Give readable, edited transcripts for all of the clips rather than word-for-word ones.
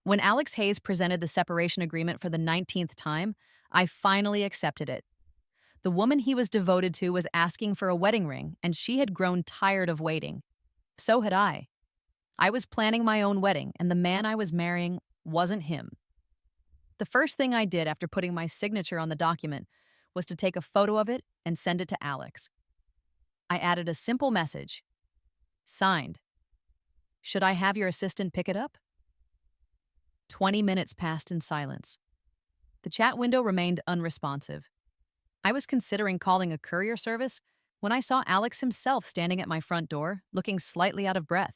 When Alex Hayes presented the separation agreement for the 19th time, I finally accepted it. The woman he was devoted to was asking for a wedding ring, and she had grown tired of waiting. So had I. I was planning my own wedding, and the man I was marrying wasn't him. The first thing I did after putting my signature on the document was to take a photo of it and send it to Alex. I added a simple message. Signed. Should I have your assistant pick it up? 20 minutes passed in silence. The chat window remained unresponsive. I was considering calling a courier service when I saw Alex himself standing at my front door, looking slightly out of breath.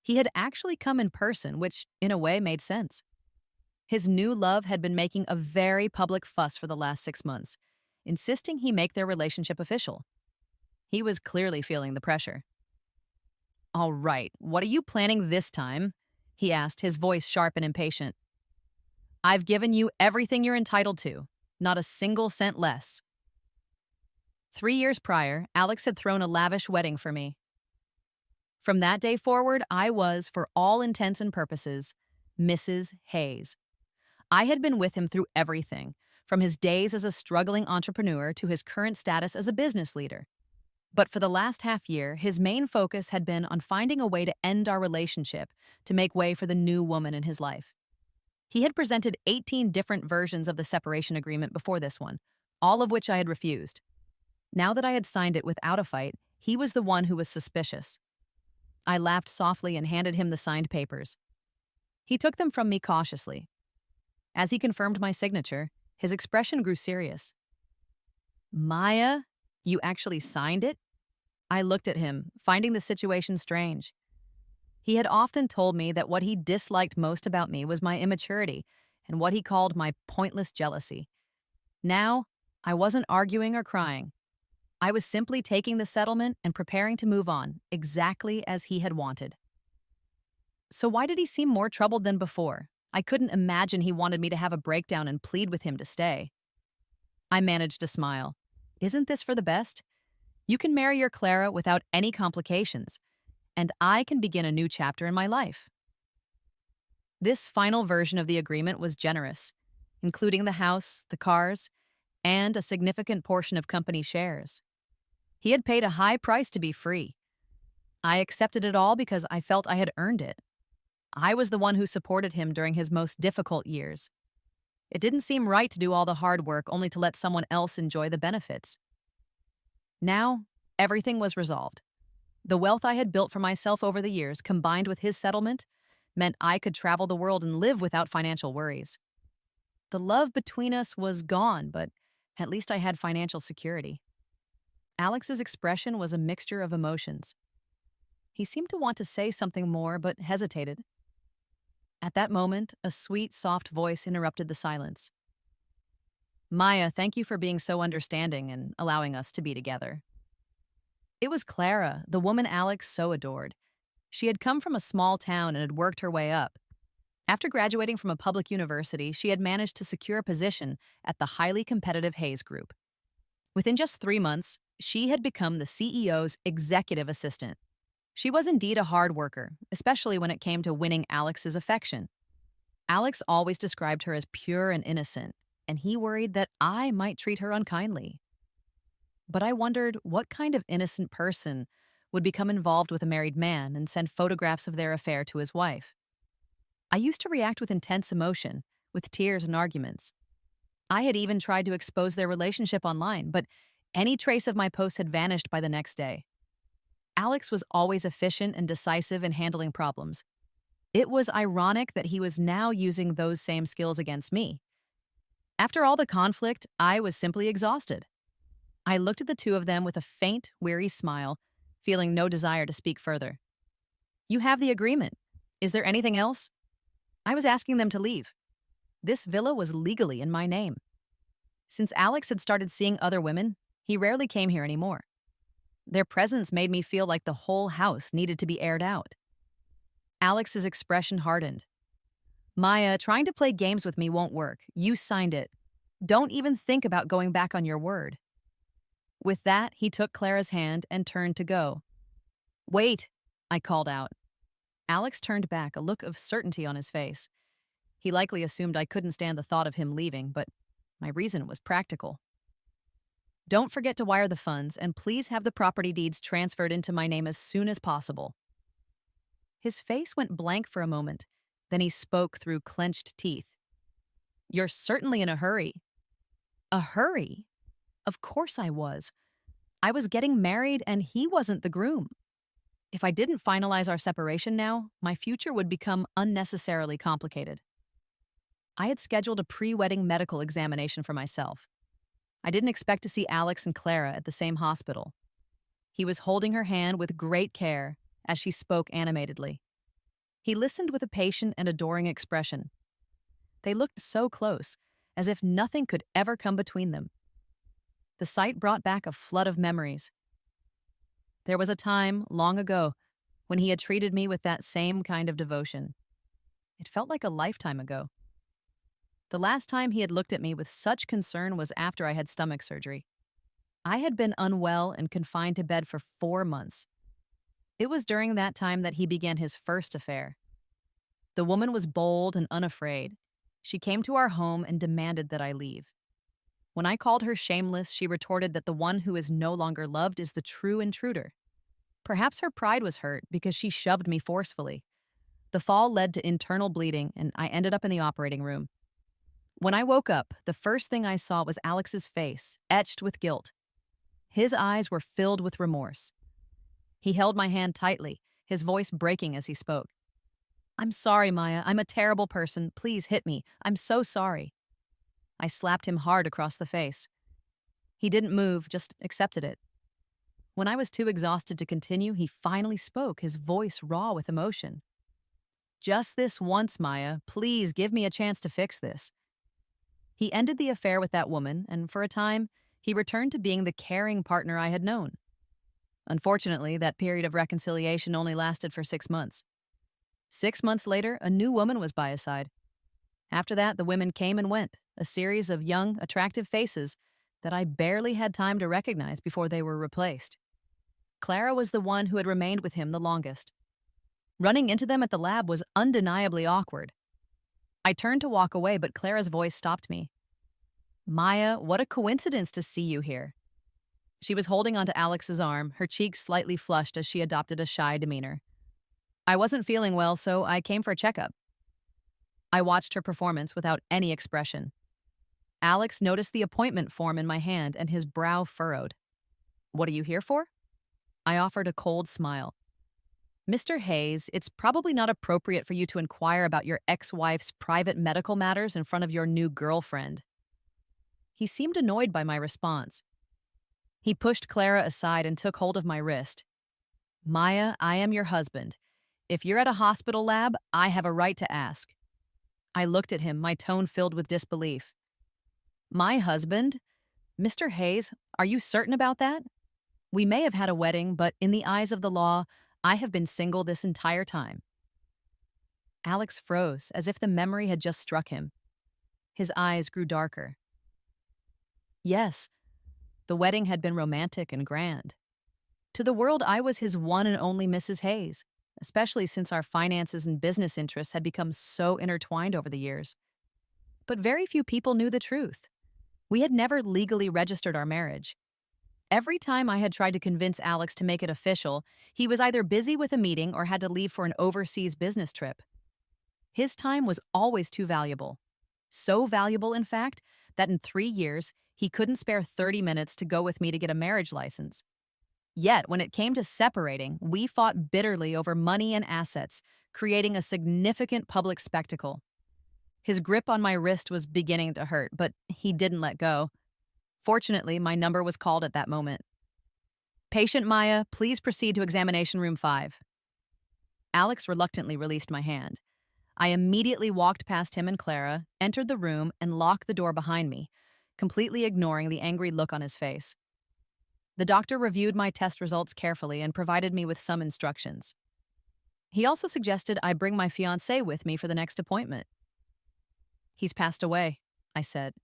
He had actually come in person, which, in a way, made sense. His new love had been making a very public fuss for the last 6 months, insisting he make their relationship official. He was clearly feeling the pressure. All right, what are you planning this time? He asked, his voice sharp and impatient. I've given you everything you're entitled to, not a single cent less. 3 years prior, Alex had thrown a lavish wedding for me. From that day forward, I was, for all intents and purposes, Mrs. Hayes. I had been with him through everything, from his days as a struggling entrepreneur to his current status as a business leader. But for the last half year, his main focus had been on finding a way to end our relationship to make way for the new woman in his life. He had presented 18 different versions of the separation agreement before this one, all of which I had refused. Now that I had signed it without a fight, he was the one who was suspicious. I laughed softly and handed him the signed papers. He took them from me cautiously. As he confirmed my signature, his expression grew serious. Maya, you actually signed it? I looked at him, finding the situation strange. He had often told me that what he disliked most about me was my immaturity and what he called my pointless jealousy. Now, I wasn't arguing or crying. I was simply taking the settlement and preparing to move on, exactly as he had wanted. So why did he seem more troubled than before? I couldn't imagine he wanted me to have a breakdown and plead with him to stay. I managed to smile. Isn't this for the best? You can marry your Clara without any complications, and I can begin a new chapter in my life. This final version of the agreement was generous, including the house, the cars, and a significant portion of company shares. He had paid a high price to be free. I accepted it all because I felt I had earned it. I was the one who supported him during his most difficult years. It didn't seem right to do all the hard work only to let someone else enjoy the benefits. Now, everything was resolved. The wealth I had built for myself over the years, combined with his settlement, meant I could travel the world and live without financial worries. The love between us was gone, but at least I had financial security. Alex's expression was a mixture of emotions. He seemed to want to say something more, but hesitated. At that moment, a sweet, soft voice interrupted the silence. Maya, thank you for being so understanding and allowing us to be together. It was Clara, the woman Alex so adored. She had come from a small town and had worked her way up. After graduating from a public university, she had managed to secure a position at the highly competitive Hayes Group. Within just 3 months, she had become the CEO's executive assistant. She was indeed a hard worker, especially when it came to winning Alex's affection. Alex always described her as pure and innocent, and he worried that I might treat her unkindly. But I wondered what kind of innocent person would become involved with a married man and send photographs of their affair to his wife. I used to react with intense emotion, with tears and arguments. I had even tried to expose their relationship online, but any trace of my post had vanished by the next day. Alex was always efficient and decisive in handling problems. It was ironic that he was now using those same skills against me. After all the conflict, I was simply exhausted. I looked at the two of them with a faint, weary smile, feeling no desire to speak further. You have the agreement. Is there anything else? I was asking them to leave. This villa was legally in my name. Since Alex had started seeing other women, he rarely came here anymore. Their presence made me feel like the whole house needed to be aired out. Alex's expression hardened. Maya, trying to play games with me won't work. You signed it. Don't even think about going back on your word. With that, he took Clara's hand and turned to go. Wait, I called out. Alex turned back, a look of certainty on his face. He likely assumed I couldn't stand the thought of him leaving, but my reason was practical. Don't forget to wire the funds, and please have the property deeds transferred into my name as soon as possible. His face went blank for a moment. Then he spoke through clenched teeth. You're certainly in a hurry. A hurry? Of course I was. I was getting married and he wasn't the groom. If I didn't finalize our separation now, my future would become unnecessarily complicated. I had scheduled a pre-wedding medical examination for myself. I didn't expect to see Alex and Clara at the same hospital. He was holding her hand with great care as she spoke animatedly. He listened with a patient and adoring expression. They looked so close, as if nothing could ever come between them. The sight brought back a flood of memories. There was a time, long ago, when he had treated me with that same kind of devotion. It felt like a lifetime ago. The last time he had looked at me with such concern was after I had stomach surgery. I had been unwell and confined to bed for 4 months. It was during that time that he began his first affair. The woman was bold and unafraid. She came to our home and demanded that I leave. When I called her shameless, she retorted that the one who is no longer loved is the true intruder. Perhaps her pride was hurt because she shoved me forcefully. The fall led to internal bleeding, and I ended up in the operating room. When I woke up, the first thing I saw was Alex's face, etched with guilt. His eyes were filled with remorse. He held my hand tightly, his voice breaking as he spoke. I'm sorry, Maya. I'm a terrible person. Please hit me. I'm so sorry. I slapped him hard across the face. He didn't move, just accepted it. When I was too exhausted to continue, he finally spoke, his voice raw with emotion. Just this once, Maya. Please give me a chance to fix this. He ended the affair with that woman, and for a time, he returned to being the caring partner I had known. Unfortunately, that period of reconciliation only lasted for 6 months. 6 months later, a new woman was by his side. After that, the women came and went, a series of young, attractive faces that I barely had time to recognize before they were replaced. Clara was the one who had remained with him the longest. Running into them at the lab was undeniably awkward. I turned to walk away, but Clara's voice stopped me. Maya, what a coincidence to see you here. She was holding onto Alex's arm, her cheeks slightly flushed as she adopted a shy demeanor. I wasn't feeling well, so I came for a checkup. I watched her performance without any expression. Alex noticed the appointment form in my hand and his brow furrowed. What are you here for? I offered a cold smile. Mr. Hayes, it's probably not appropriate for you to inquire about your ex-wife's private medical matters in front of your new girlfriend. He seemed annoyed by my response. He pushed Clara aside and took hold of my wrist. Maya, I am your husband. If you're at a hospital lab, I have a right to ask. I looked at him, my tone filled with disbelief. My husband? Mr. Hayes, are you certain about that? We may have had a wedding, but in the eyes of the law, I have been single this entire time. Alex froze, as if the memory had just struck him. His eyes grew darker. Yes, the wedding had been romantic and grand. To the world, I was his one and only Mrs. Hayes, especially since our finances and business interests had become so intertwined over the years. But very few people knew the truth. We had never legally registered our marriage. Every time I had tried to convince Alex to make it official, he was either busy with a meeting or had to leave for an overseas business trip. His time was always too valuable. So valuable, in fact, that in 3 years, he couldn't spare 30 minutes to go with me to get a marriage license. Yet, when it came to separating, we fought bitterly over money and assets, creating a significant public spectacle. His grip on my wrist was beginning to hurt, but he didn't let go. Fortunately, my number was called at that moment. Patient Maya, please proceed to examination room 5. Alex reluctantly released my hand. I immediately walked past him and Clara, entered the room, and locked the door behind me, completely ignoring the angry look on his face. The doctor reviewed my test results carefully and provided me with some instructions. He also suggested I bring my fiancé with me for the next appointment. He's passed away, I said.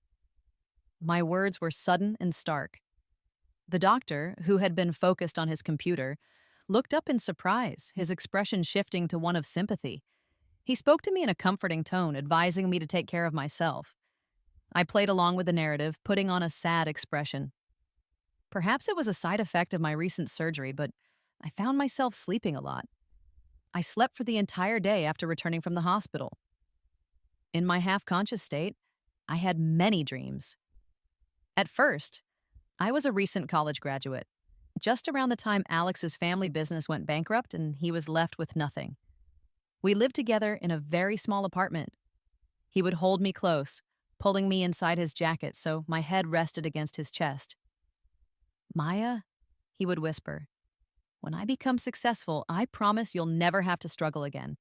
My words were sudden and stark. The doctor, who had been focused on his computer, looked up in surprise, his expression shifting to one of sympathy. He spoke to me in a comforting tone, advising me to take care of myself. I played along with the narrative, putting on a sad expression. Perhaps it was a side effect of my recent surgery, but I found myself sleeping a lot. I slept for the entire day after returning from the hospital. In my half conscious state, I had many dreams. At first, I was a recent college graduate, just around the time Alex's family business went bankrupt and he was left with nothing. We lived together in a very small apartment. He would hold me close, pulling me inside his jacket so my head rested against his chest. Maya, he would whisper, when I become successful, I promise you'll never have to struggle again.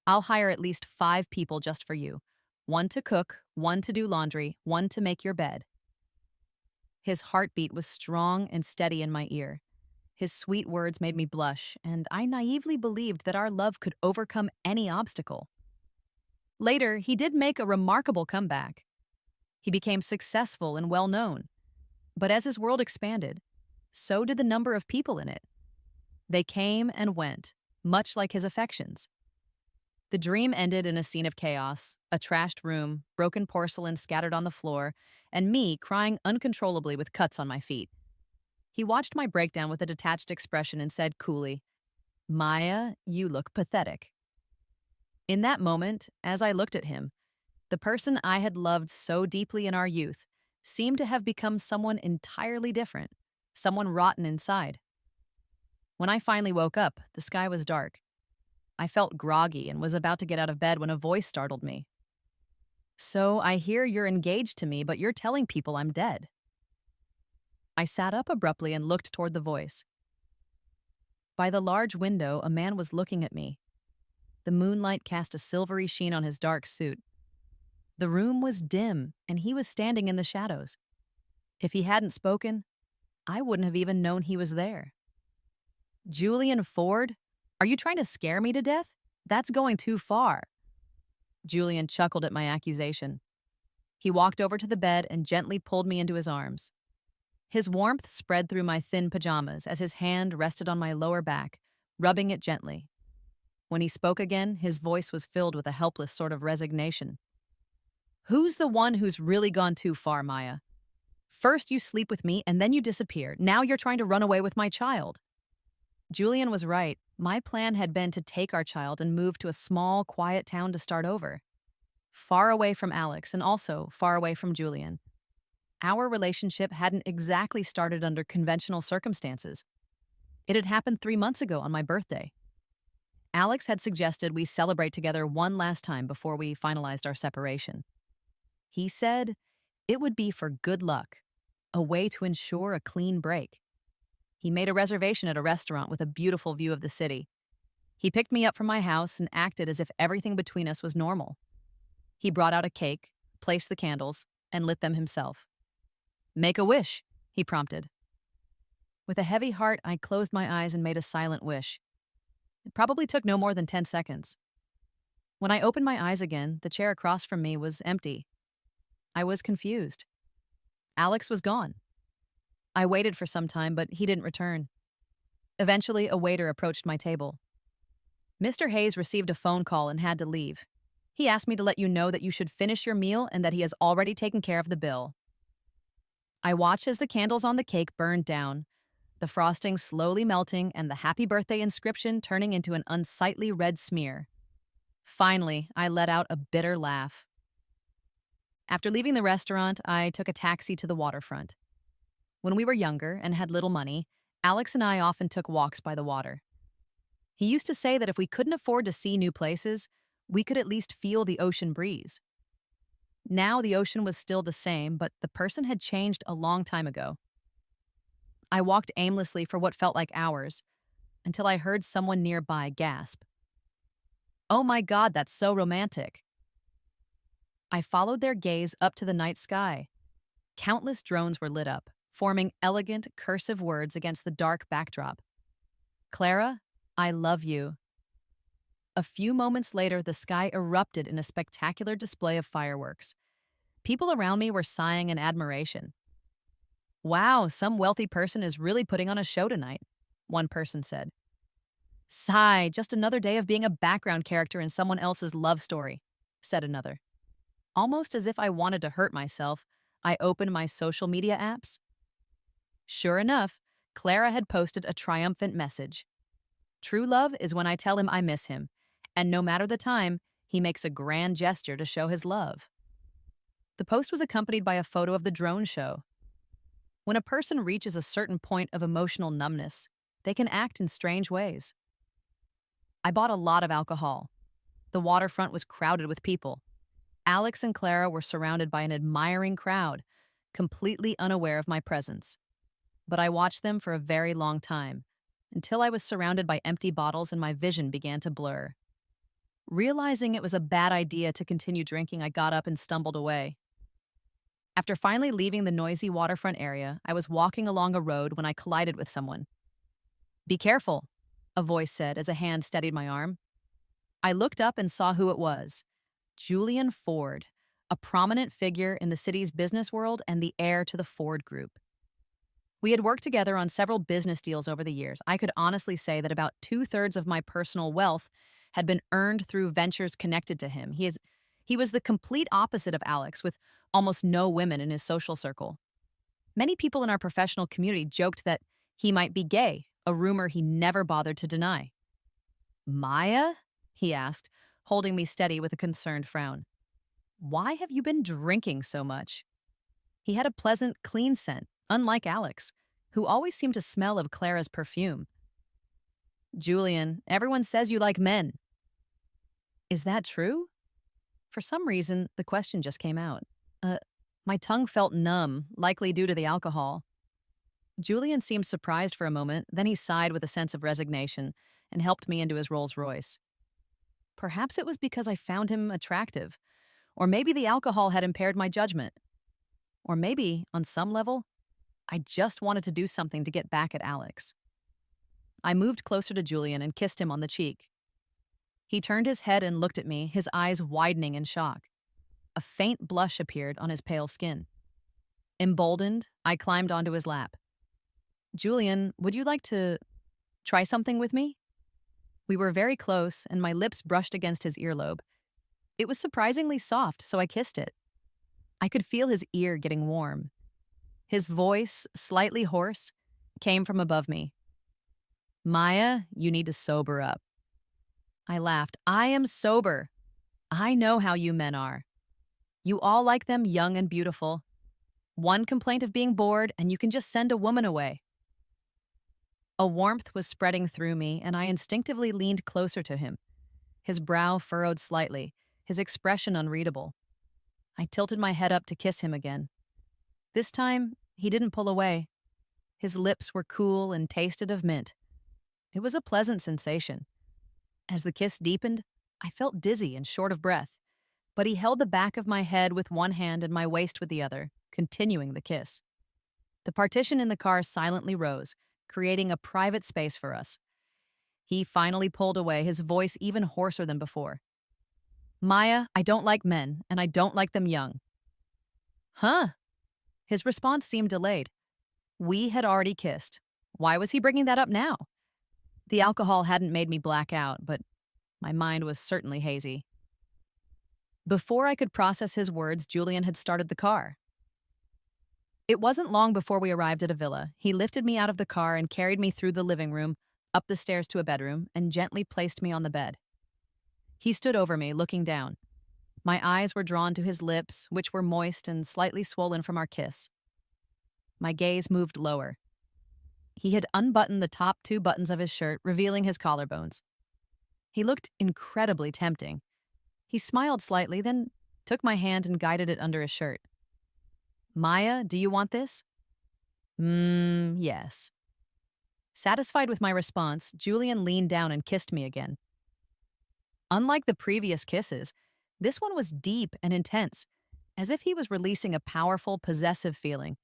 I'll hire at least 5 people just for you. 1 to cook, 1 to do laundry, 1 to make your bed. His heartbeat was strong and steady in my ear. His sweet words made me blush, and I naively believed that our love could overcome any obstacle. Later, he did make a remarkable comeback. He became successful and well-known. But as his world expanded, so did the number of people in it. They came and went, much like his affections. The dream ended in a scene of chaos, a trashed room, broken porcelain scattered on the floor, and me crying uncontrollably with cuts on my feet. He watched my breakdown with a detached expression and said coolly, "Maya, you look pathetic." In that moment, as I looked at him, the person I had loved so deeply in our youth seemed to have become someone entirely different, someone rotten inside. When I finally woke up, the sky was dark. I felt groggy and was about to get out of bed when a voice startled me. "So I hear you're engaged to me, but you're telling people I'm dead." I sat up abruptly and looked toward the voice. By the large window, a man was looking at me. The moonlight cast a silvery sheen on his dark suit. The room was dim, and he was standing in the shadows. If he hadn't spoken, I wouldn't have even known he was there. "Julian Ford? Are you trying to scare me to death? That's going too far." Julian chuckled at my accusation. He walked over to the bed and gently pulled me into his arms. His warmth spread through my thin pajamas as his hand rested on my lower back, rubbing it gently. When he spoke again, his voice was filled with a helpless sort of resignation. "Who's the one who's really gone too far, Maya? First you sleep with me and then you disappear. Now you're trying to run away with my child." Julian was right. My plan had been to take our child and move to a small, quiet town to start over. Far away from Alex and also far away from Julian. Our relationship hadn't exactly started under conventional circumstances. It had happened 3 months ago on my birthday. Alex had suggested we celebrate together one last time before we finalized our separation. He said it would be for good luck, a way to ensure a clean break. He made a reservation at a restaurant with a beautiful view of the city. He picked me up from my house and acted as if everything between us was normal. He brought out a cake, placed the candles, and lit them himself. "Make a wish," he prompted. With a heavy heart, I closed my eyes and made a silent wish. It probably took no more than 10 seconds. When I opened my eyes again, the chair across from me was empty. I was confused. Alex was gone. I waited for some time, but he didn't return. Eventually, a waiter approached my table. "Mr. Hayes received a phone call and had to leave. He asked me to let you know that you should finish your meal and that he has already taken care of the bill." I watched as the candles on the cake burned down, the frosting slowly melting and the happy birthday inscription turning into an unsightly red smear. Finally, I let out a bitter laugh. After leaving the restaurant, I took a taxi to the waterfront. When we were younger and had little money, Alex and I often took walks by the water. He used to say that if we couldn't afford to see new places, we could at least feel the ocean breeze. Now the ocean was still the same, but the person had changed a long time ago. I walked aimlessly for what felt like hours, until I heard someone nearby gasp. "Oh my God, that's so romantic." I followed their gaze up to the night sky. Countless drones were lit up, forming elegant, cursive words against the dark backdrop. "Clara, I love you." A few moments later, the sky erupted in a spectacular display of fireworks. People around me were sighing in admiration. "Wow, some wealthy person is really putting on a show tonight," one person said. Sigh, just another day of being a background character in someone else's love story, said another. Almost as if I wanted to hurt myself, I opened my social media apps. Sure enough, Clara had posted a triumphant message. True love is when I tell him I miss him, and no matter the time, he makes a grand gesture to show his love. The post was accompanied by a photo of the drone show. When a person reaches a certain point of emotional numbness, they can act in strange ways. I bought a lot of alcohol. The waterfront was crowded with people. Alex and Clara were surrounded by an admiring crowd, completely unaware of my presence. But I watched them for a very long time, until I was surrounded by empty bottles and my vision began to blur. Realizing it was a bad idea to continue drinking, I got up and stumbled away. After finally leaving the noisy waterfront area, I was walking along a road when I collided with someone. Be careful, a voice said as a hand steadied my arm. I looked up and saw who it was. Julian Ford, a prominent figure in the city's business world and the heir to the Ford Group. We had worked together on several business deals over the years. I could honestly say that about two-thirds of my personal wealth had been earned through ventures connected to him. He was the complete opposite of Alex, with almost no women in his social circle. Many people in our professional community joked that he might be gay, a rumor he never bothered to deny. Maya? He asked, holding me steady with a concerned frown. Why have you been drinking so much? He had a pleasant, clean scent, unlike Alex, who always seemed to smell of Clara's perfume. Julian, everyone says you like men. Is that true? For some reason, the question just came out. My tongue felt numb, likely due to the alcohol. Julian seemed surprised for a moment, then he sighed with a sense of resignation and helped me into his Rolls Royce. Perhaps it was because I found him attractive, or maybe the alcohol had impaired my judgment. Or maybe, on some level, I just wanted to do something to get back at Alex. I moved closer to Julian and kissed him on the cheek. He turned his head and looked at me, his eyes widening in shock. A faint blush appeared on his pale skin. Emboldened, I climbed onto his lap. Julian, would you like to try something with me? We were very close, and my lips brushed against his earlobe. It was surprisingly soft, so I kissed it. I could feel his ear getting warm. His voice, slightly hoarse, came from above me. Maya, you need to sober up. I laughed. I am sober. I know how you men are. You all like them young and beautiful. One complaint of being bored, and you can just send a woman away. A warmth was spreading through me, and I instinctively leaned closer to him. His brow furrowed slightly, his expression unreadable. I tilted my head up to kiss him again. This time, he didn't pull away. His lips were cool and tasted of mint. It was a pleasant sensation. As the kiss deepened, I felt dizzy and short of breath, but he held the back of my head with one hand and my waist with the other, continuing the kiss. The partition in the car silently rose, creating a private space for us. He finally pulled away, his voice even hoarser than before. Maya, I don't like men, and I don't like them young. Huh? His response seemed delayed. We had already kissed. Why was he bringing that up now? The alcohol hadn't made me black out, but my mind was certainly hazy. Before I could process his words, Julian had started the car. It wasn't long before we arrived at a villa. He lifted me out of the car and carried me through the living room, up the stairs to a bedroom, and gently placed me on the bed. He stood over me, looking down. My eyes were drawn to his lips, which were moist and slightly swollen from our kiss. My gaze moved lower. He had unbuttoned the top two buttons of his shirt, revealing his collarbones. He looked incredibly tempting. He smiled slightly, then took my hand and guided it under his shirt. Maya, do you want this? Yes. Satisfied with my response, Julian leaned down and kissed me again. Unlike the previous kisses, this one was deep and intense, as if he was releasing a powerful, possessive feeling.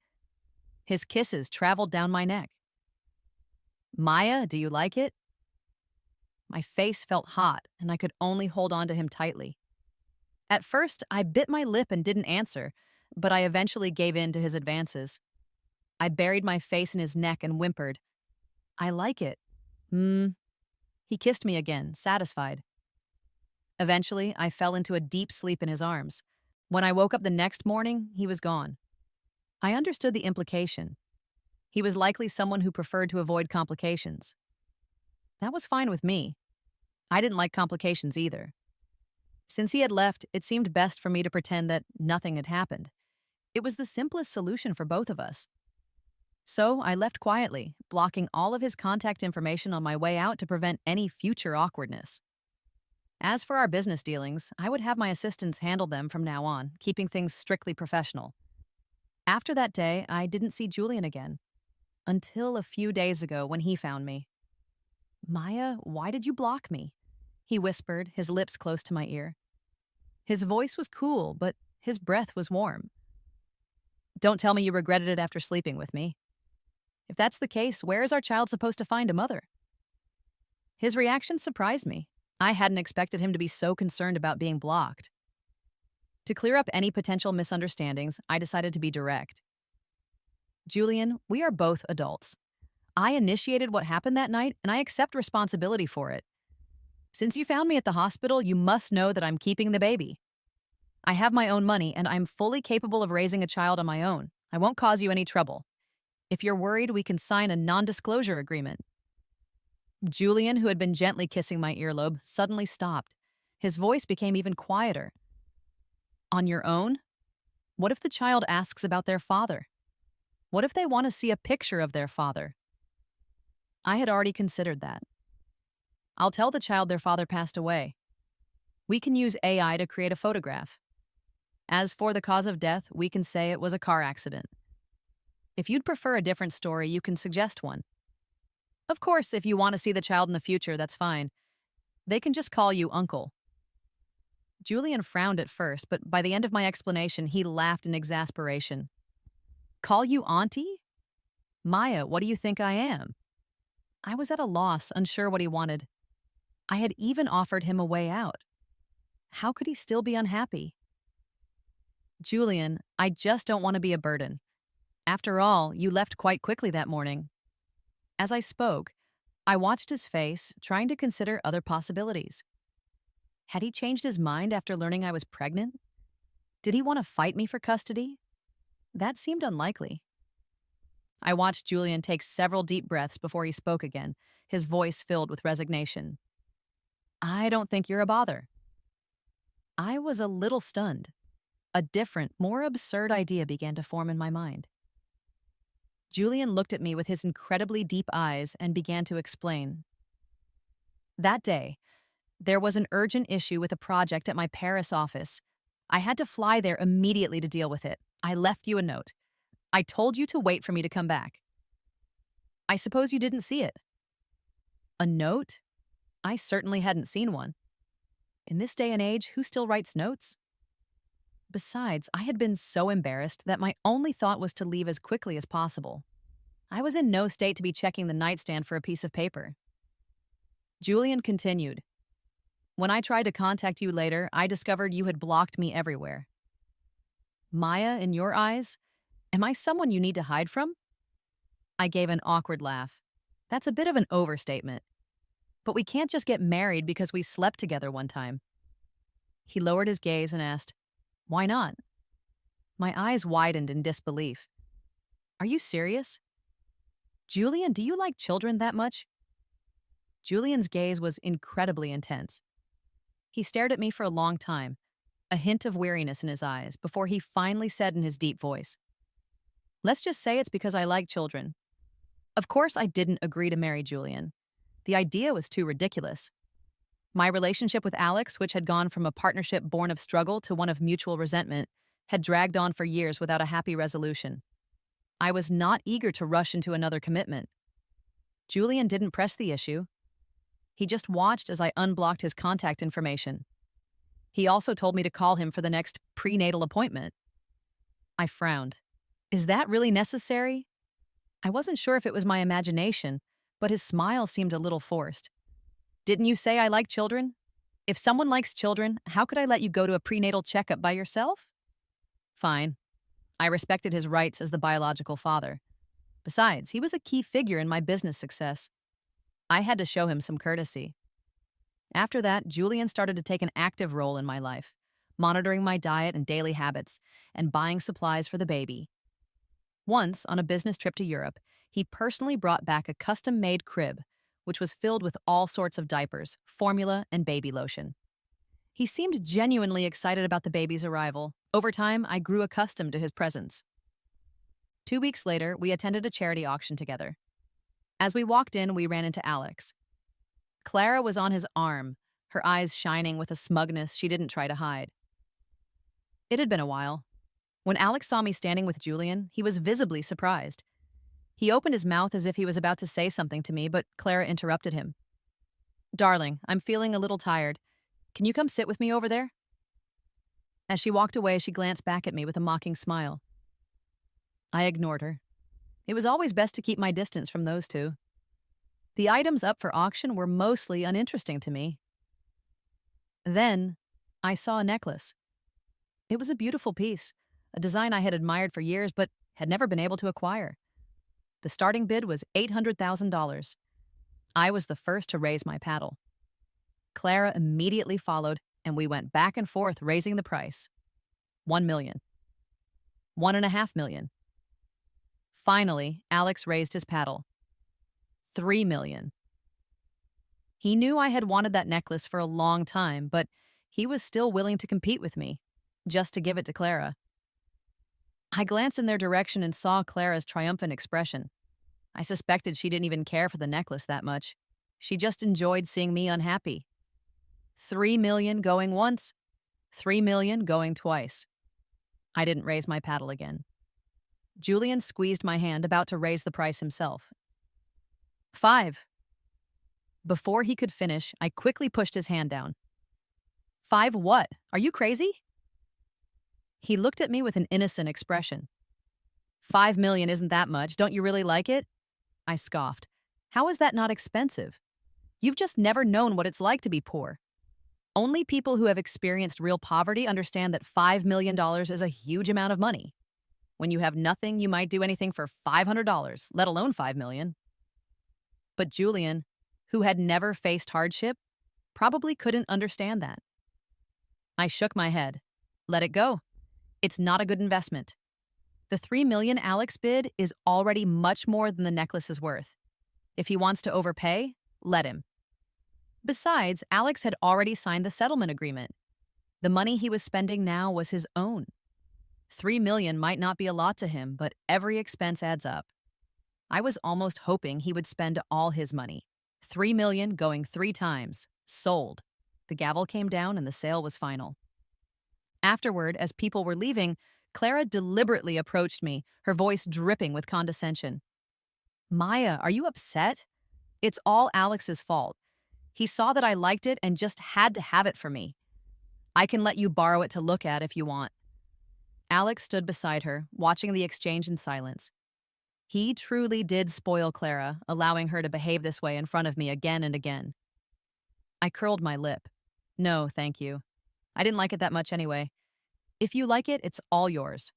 His kisses traveled down my neck. Maya, do you like it? My face felt hot, and I could only hold on to him tightly. At first, I bit my lip and didn't answer, but I eventually gave in to his advances. I buried my face in his neck and whimpered, I like it. He kissed me again, satisfied. Eventually, I fell into a deep sleep in his arms. When I woke up the next morning, he was gone. I understood the implication. He was likely someone who preferred to avoid complications. That was fine with me. I didn't like complications either. Since he had left, it seemed best for me to pretend that nothing had happened. It was the simplest solution for both of us. So I left quietly, blocking all of his contact information on my way out to prevent any future awkwardness. As for our business dealings, I would have my assistants handle them from now on, keeping things strictly professional. After that day, I didn't see Julian again. Until a few days ago when he found me. "Maya, why did you block me?" He whispered, his lips close to my ear. His voice was cool, but his breath was warm. "Don't tell me you regretted it after sleeping with me. If that's the case, where is our child supposed to find a mother?" His reaction surprised me. I hadn't expected him to be so concerned about being blocked. To clear up any potential misunderstandings, I decided to be direct. "Julian, we are both adults. I initiated what happened that night, and I accept responsibility for it. Since you found me at the hospital, you must know that I'm keeping the baby. I have my own money, and I'm fully capable of raising a child on my own. I won't cause you any trouble. If you're worried, we can sign a non-disclosure agreement." Julian, who had been gently kissing my earlobe, suddenly stopped. His voice became even quieter. "On your own? What if the child asks about their father? What if they want to see a picture of their father?" I had already considered that. "I'll tell the child their father passed away. We can use AI to create a photograph. As for the cause of death, we can say it was a car accident. If you'd prefer a different story, you can suggest one. Of course, if you want to see the child in the future, that's fine. They can just call you uncle." Julian frowned at first, but by the end of my explanation, he laughed in exasperation. "Call you auntie? Maya, what do you think I am?" I was at a loss, unsure what he wanted. I had even offered him a way out. How could he still be unhappy? "Julian, I just don't want to be a burden. After all, you left quite quickly that morning." As I spoke, I watched his face, trying to consider other possibilities. Had he changed his mind after learning I was pregnant? Did he want to fight me for custody? That seemed unlikely. I watched Julian take several deep breaths before he spoke again, his voice filled with resignation. "I don't think you're a bother." I was a little stunned. A different, more absurd idea began to form in my mind. Julian looked at me with his incredibly deep eyes and began to explain. "That day, there was an urgent issue with a project at my Paris office. I had to fly there immediately to deal with it. I left you a note. I told you to wait for me to come back. I suppose you didn't see it." A note? I certainly hadn't seen one. In this day and age, who still writes notes? Besides, I had been so embarrassed that my only thought was to leave as quickly as possible. I was in no state to be checking the nightstand for a piece of paper. Julian continued. "When I tried to contact you later, I discovered you had blocked me everywhere. Maya, in your eyes, am I someone you need to hide from?" I gave an awkward laugh. That's a bit of an overstatement. But we can't just get married because we slept together one time. He lowered his gaze and asked, "Why not?" My eyes widened in disbelief. "Are you serious? Julian, do you like children that much?" Julian's gaze was incredibly intense. He stared at me for a long time, a hint of weariness in his eyes, before he finally said in his deep voice, "Let's just say it's because I like children." Of course, I didn't agree to marry Julian. The idea was too ridiculous. My relationship with Alex, which had gone from a partnership born of struggle to one of mutual resentment, had dragged on for years without a happy resolution. I was not eager to rush into another commitment. Julian didn't press the issue. He just watched as I unblocked his contact information. He also told me to call him for the next prenatal appointment. I frowned. Is that really necessary? I wasn't sure if it was my imagination, but his smile seemed a little forced. Didn't you say I like children? If someone likes children, how could I let you go to a prenatal checkup by yourself? Fine. I respected his rights as the biological father. Besides, he was a key figure in my business success. I had to show him some courtesy. After that, Julian started to take an active role in my life, monitoring my diet and daily habits, and buying supplies for the baby. Once, on a business trip to Europe, he personally brought back a custom made crib, which was filled with all sorts of diapers, formula, and baby lotion. He seemed genuinely excited about the baby's arrival. Over time, I grew accustomed to his presence. 2 weeks later, we attended a charity auction together. As we walked in, we ran into Alex. Clara was on his arm, her eyes shining with a smugness she didn't try to hide. It had been a while. When Alex saw me standing with Julian, he was visibly surprised. He opened his mouth as if he was about to say something to me, but Clara interrupted him. "Darling, I'm feeling a little tired. Can you come sit with me over there?" As she walked away, she glanced back at me with a mocking smile. I ignored her. It was always best to keep my distance from those two. The items up for auction were mostly uninteresting to me. Then, I saw a necklace. It was a beautiful piece, a design I had admired for years but had never been able to acquire. The starting bid was $800,000. I was the first to raise my paddle. Clara immediately followed, and we went back and forth raising the price. 1 million. 1.5 million. Finally, Alex raised his paddle. 3 million. He knew I had wanted that necklace for a long time, but he was still willing to compete with me, just to give it to Clara. I glanced in their direction and saw Clara's triumphant expression. I suspected she didn't even care for the necklace that much. She just enjoyed seeing me unhappy. 3 million going once, 3 million going twice. I didn't raise my paddle again. Julian squeezed my hand, about to raise the price himself. 5. Before he could finish, I quickly pushed his hand down. 5 what? Are you crazy? He looked at me with an innocent expression. 5 million isn't that much. Don't you really like it? I scoffed. How is that not expensive? You've just never known what it's like to be poor. Only people who have experienced real poverty understand that $5 million is a huge amount of money. When you have nothing, you might do anything for $500, let alone 5 million. But Julian, who had never faced hardship, probably couldn't understand that. I shook my head. Let it go. It's not a good investment. The 3 million Alex bid is already much more than the necklace is worth. If he wants to overpay, let him. Besides, Alex had already signed the settlement agreement. The money he was spending now was his own. 3 million might not be a lot to him, but every expense adds up. I was almost hoping he would spend all his money. 3 million going 3 times. Sold. The gavel came down and the sale was final. Afterward, as people were leaving, Clara deliberately approached me, her voice dripping with condescension. "Maya, are you upset? It's all Alex's fault. He saw that I liked it and just had to have it for me. I can let you borrow it to look at if you want." Alex stood beside her, watching the exchange in silence. He truly did spoil Clara, allowing her to behave this way in front of me again and again. I curled my lip. No, thank you. I didn't like it that much anyway. If you like it, it's all yours.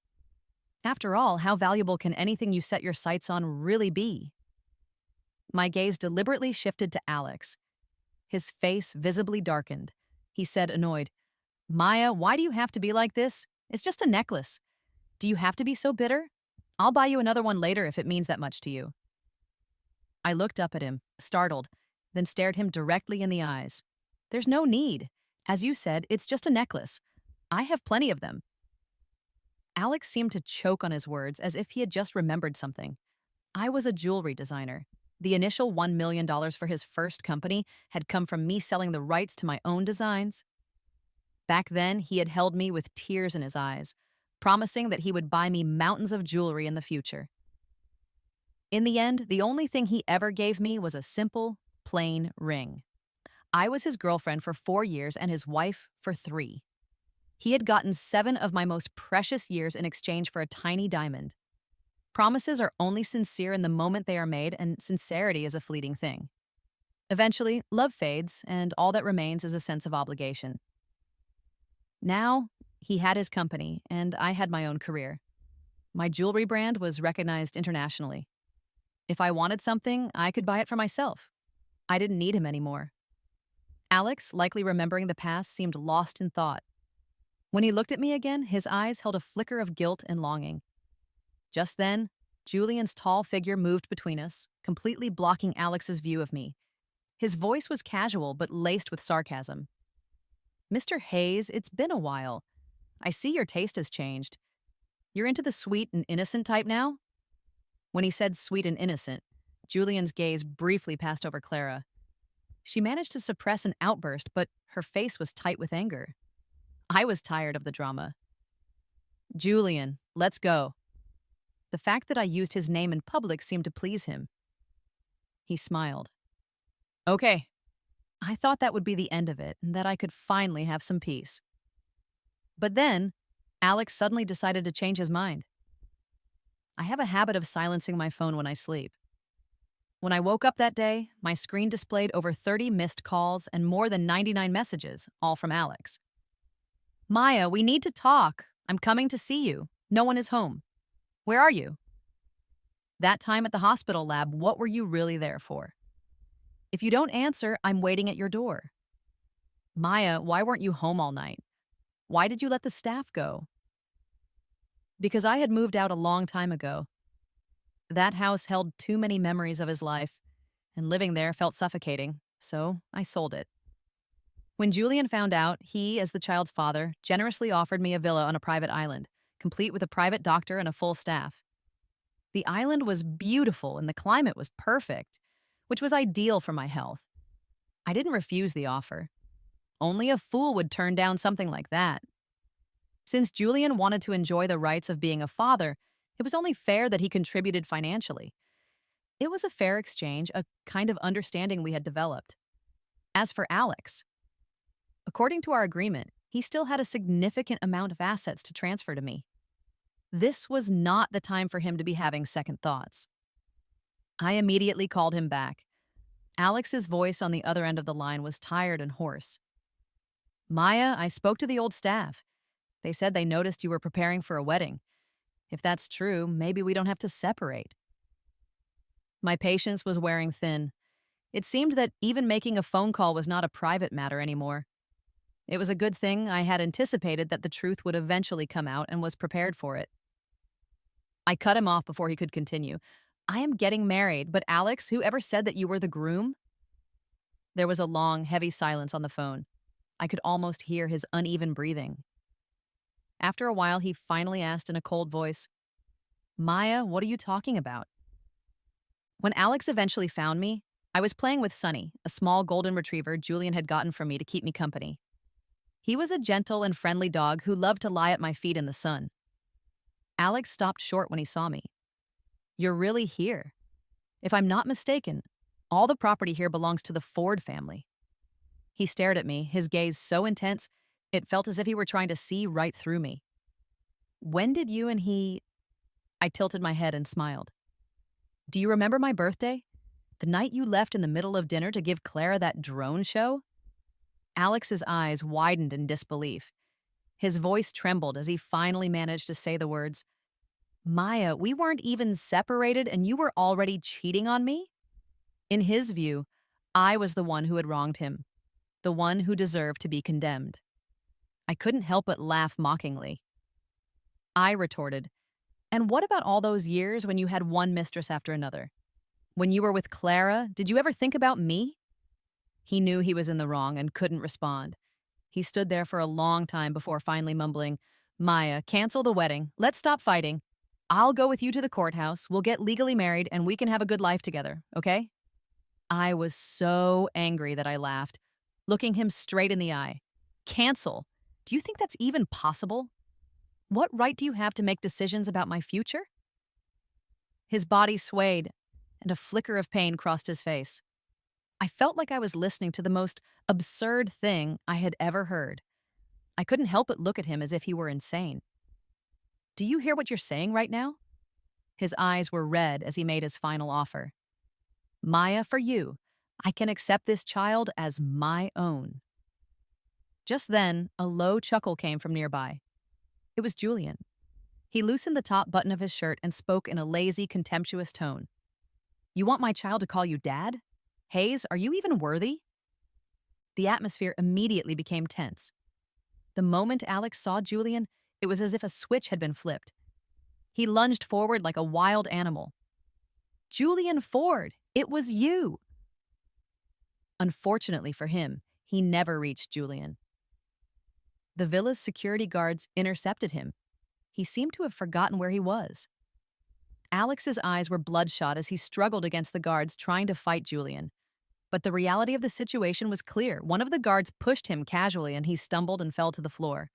After all, how valuable can anything you set your sights on really be? My gaze deliberately shifted to Alex. His face visibly darkened. He said, annoyed, "Maya, why do you have to be like this? It's just a necklace. Do you have to be so bitter? I'll buy you another one later if it means that much to you." I looked up at him, startled, then stared him directly in the eyes. "There's no need. As you said, it's just a necklace. I have plenty of them." Alex seemed to choke on his words as if he had just remembered something. I was a jewelry designer. The initial $1 million for his first company had come from me selling the rights to my own designs. Back then, he had held me with tears in his eyes, promising that he would buy me mountains of jewelry in the future. In the end, the only thing he ever gave me was a simple, plain ring. I was his girlfriend for 4 years and his wife for 3. He had gotten 7 of my most precious years in exchange for a tiny diamond. Promises are only sincere in the moment they are made, and sincerity is a fleeting thing. Eventually, love fades, and all that remains is a sense of obligation. Now, he had his company, and I had my own career. My jewelry brand was recognized internationally. If I wanted something, I could buy it for myself. I didn't need him anymore. Alex, likely remembering the past, seemed lost in thought. When he looked at me again, his eyes held a flicker of guilt and longing. Just then, Julian's tall figure moved between us, completely blocking Alex's view of me. His voice was casual but laced with sarcasm. "Mr. Hayes, it's been a while. I see your taste has changed. You're into the sweet and innocent type now?" When he said sweet and innocent, Julian's gaze briefly passed over Clara. She managed to suppress an outburst, but her face was tight with anger. I was tired of the drama. "Julian, let's go." The fact that I used his name in public seemed to please him. He smiled. "Okay." I thought that would be the end of it and that I could finally have some peace. But then, Alex suddenly decided to change his mind. I have a habit of silencing my phone when I sleep. When I woke up that day, my screen displayed over 30 missed calls and more than 99 messages, all from Alex. "Maya, we need to talk. I'm coming to see you. No one is home. Where are you?" That time at the hospital lab, what were you really there for? If you don't answer, I'm waiting at your door. Maya, why weren't you home all night? Why did you let the staff go? Because I had moved out a long time ago. That house held too many memories of his life, and living there felt suffocating, so I sold it. When Julian found out, he, as the child's father, generously offered me a villa on a private island, complete with a private doctor and a full staff. The island was beautiful and the climate was perfect, which was ideal for my health. I didn't refuse the offer. Only a fool would turn down something like that. Since Julian wanted to enjoy the rights of being a father, it was only fair that he contributed financially. It was a fair exchange, a kind of understanding we had developed. As for Alex, according to our agreement, he still had a significant amount of assets to transfer to me. This was not the time for him to be having second thoughts. I immediately called him back. Alex's voice on the other end of the line was tired and hoarse. "Maya, I spoke to the old staff. They said they noticed you were preparing for a wedding. If that's true, maybe we don't have to separate." My patience was wearing thin. It seemed that even making a phone call was not a private matter anymore. It was a good thing I had anticipated that the truth would eventually come out and was prepared for it. I cut him off before he could continue. "I am getting married, but Alex, whoever said that you were the groom?" There was a long, heavy silence on the phone. I could almost hear his uneven breathing. After a while, he finally asked in a cold voice, "Maya, what are you talking about?" When Alex eventually found me, I was playing with Sunny, a small golden retriever Julian had gotten for me to keep me company. He was a gentle and friendly dog who loved to lie at my feet in the sun. Alex stopped short when he saw me. "You're really here. If I'm not mistaken, all the property here belongs to the Ford family." He stared at me, his gaze so intense, it felt as if he were trying to see right through me. "When did you and he—" I tilted my head and smiled. "Do you remember my birthday? The night you left in the middle of dinner to give Clara that drone show?" Alex's eyes widened in disbelief. His voice trembled as he finally managed to say the words, "Maya, we weren't even separated and you were already cheating on me?" In his view, I was the one who had wronged him, the one who deserved to be condemned. I couldn't help but laugh mockingly. I retorted, "And what about all those years when you had one mistress after another? When you were with Clara, did you ever think about me?" He knew he was in the wrong and couldn't respond. He stood there for a long time before finally mumbling, "Maya, cancel the wedding. Let's stop fighting. I'll go with you to the courthouse. We'll get legally married and we can have a good life together, okay?" I was so angry that I laughed, looking him straight in the eye. "Cancel? Do you think that's even possible? What right do you have to make decisions about my future?" His body swayed, and a flicker of pain crossed his face. I felt like I was listening to the most absurd thing I had ever heard. I couldn't help but look at him as if he were insane. "Do you hear what you're saying right now?" His eyes were red as he made his final offer. "Maya, for you, I can accept this child as my own." Just then, a low chuckle came from nearby. It was Julian. He loosened the top button of his shirt and spoke in a lazy, contemptuous tone. "You want my child to call you Dad?" Hayes, are you even worthy? The atmosphere immediately became tense. The moment Alex saw Julian, it was as if a switch had been flipped. He lunged forward like a wild animal. Julian Ford, it was you! Unfortunately for him, he never reached Julian. The villa's security guards intercepted him. He seemed to have forgotten where he was. Alex's eyes were bloodshot as he struggled against the guards trying to fight Julian. But the reality of the situation was clear. One of the guards pushed him casually and he stumbled and fell to the floor.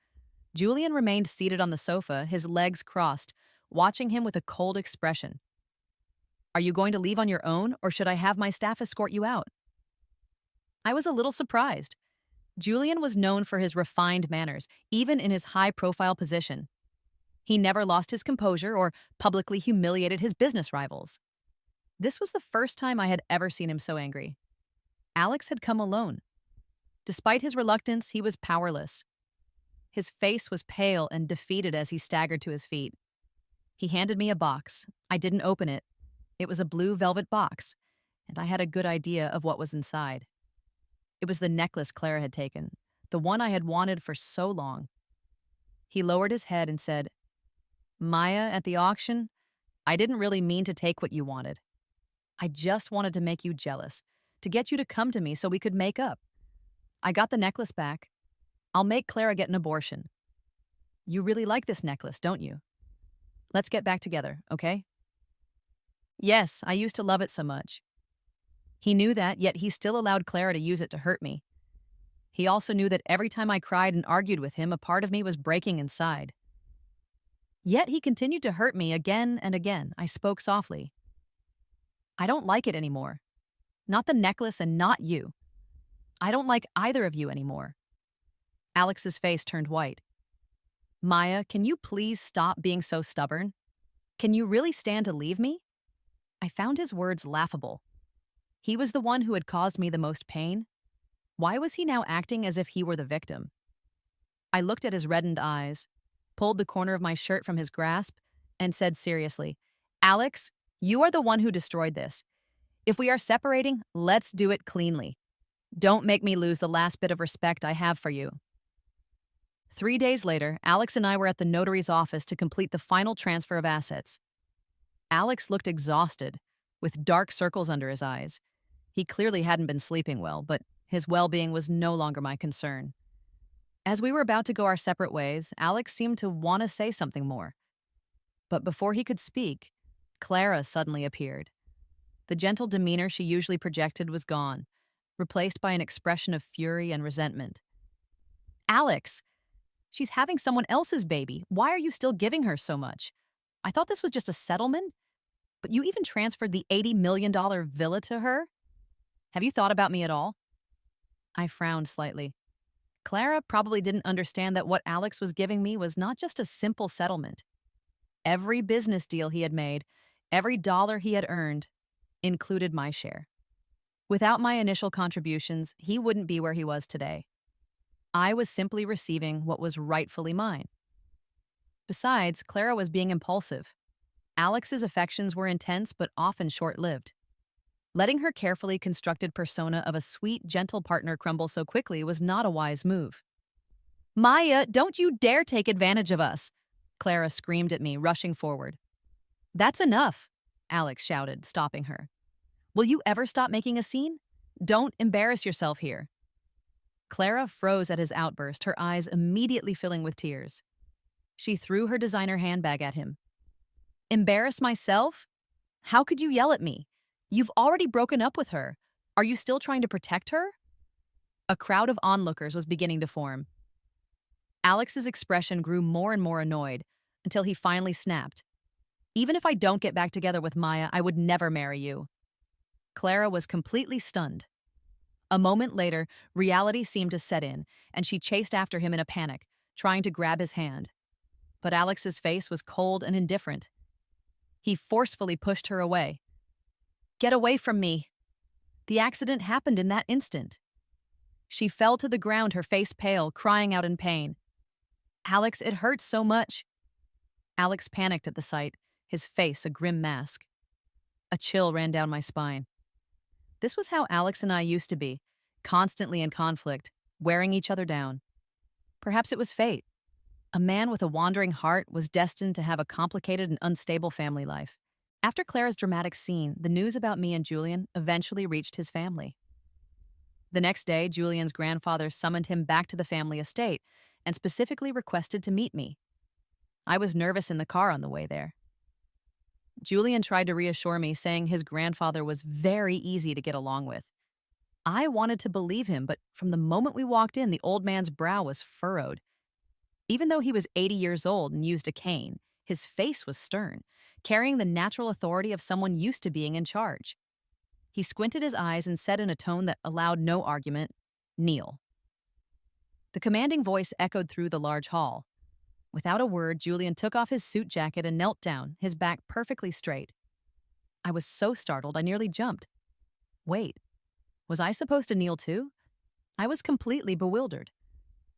Julian remained seated on the sofa, his legs crossed, watching him with a cold expression. Are you going to leave on your own, or should I have my staff escort you out? I was a little surprised. Julian was known for his refined manners, even in his high-profile position. He never lost his composure or publicly humiliated his business rivals. This was the first time I had ever seen him so angry. Alex had come alone. Despite his reluctance, he was powerless. His face was pale and defeated as he staggered to his feet. He handed me a box. I didn't open it. It was a blue velvet box, and I had a good idea of what was inside. It was the necklace Clara had taken, the one I had wanted for so long. He lowered his head and said, Maya, at the auction, I didn't really mean to take what you wanted. I just wanted to make you jealous, to get you to come to me so we could make up. I got the necklace back. I'll make Clara get an abortion. You really like this necklace, don't you? Let's get back together, okay? Yes, I used to love it so much. He knew that, yet he still allowed Clara to use it to hurt me. He also knew that every time I cried and argued with him, a part of me was breaking inside. Yet he continued to hurt me again and again. I spoke softly. I don't like it anymore. Not the necklace and not you. I don't like either of you anymore. Alex's face turned white. Maya, can you please stop being so stubborn? Can you really stand to leave me? I found his words laughable. He was the one who had caused me the most pain. Why was he now acting as if he were the victim? I looked at his reddened eyes, pulled the corner of my shirt from his grasp, and said seriously, Alex, you are the one who destroyed this. If we are separating, let's do it cleanly. Don't make me lose the last bit of respect I have for you. 3 days later, Alex and I were at the notary's office to complete the final transfer of assets. Alex looked exhausted, with dark circles under his eyes. He clearly hadn't been sleeping well, but his well-being was no longer my concern. As we were about to go our separate ways, Alex seemed to want to say something more. But before he could speak, Clara suddenly appeared. The gentle demeanor she usually projected was gone, replaced by an expression of fury and resentment. Alex! She's having someone else's baby. Why are you still giving her so much? I thought this was just a settlement? But you even transferred the $80 million villa to her? Have you thought about me at all? I frowned slightly. Clara probably didn't understand that what Alex was giving me was not just a simple settlement. Every business deal he had made, every dollar he had earned, included my share. Without my initial contributions, he wouldn't be where he was today. I was simply receiving what was rightfully mine. Besides, Clara was being impulsive. Alex's affections were intense but often short-lived. Letting her carefully constructed persona of a sweet, gentle partner crumble so quickly was not a wise move. Maya, don't you dare take advantage of us! Clara screamed at me, rushing forward. That's enough, Alex shouted, stopping her. Will you ever stop making a scene? Don't embarrass yourself here. Clara froze at his outburst, her eyes immediately filling with tears. She threw her designer handbag at him. Embarrass myself? How could you yell at me? You've already broken up with her. Are you still trying to protect her? A crowd of onlookers was beginning to form. Alex's expression grew more and more annoyed until he finally snapped. Even if I don't get back together with Maya, I would never marry you. Clara was completely stunned. A moment later, reality seemed to set in, and she chased after him in a panic, trying to grab his hand. But Alex's face was cold and indifferent. He forcefully pushed her away. Get away from me! The accident happened in that instant. She fell to the ground, her face pale, crying out in pain. Alex, it hurts so much. Alex panicked at the sight, his face a grim mask. A chill ran down my spine. This was how Alex and I used to be, constantly in conflict, wearing each other down. Perhaps it was fate. A man with a wandering heart was destined to have a complicated and unstable family life. After Clara's dramatic scene, the news about me and Julian eventually reached his family. The next day, Julian's grandfather summoned him back to the family estate and specifically requested to meet me. I was nervous in the car on the way there. Julian tried to reassure me, saying his grandfather was very easy to get along with. I wanted to believe him, but from the moment we walked in, the old man's brow was furrowed. Even though he was 80 years old and used a cane, his face was stern, carrying the natural authority of someone used to being in charge. He squinted his eyes and said in a tone that allowed no argument, "Kneel." The commanding voice echoed through the large hall. Without a word, Julian took off his suit jacket and knelt down, his back perfectly straight. I was so startled I nearly jumped. Wait, was I supposed to kneel too? I was completely bewildered.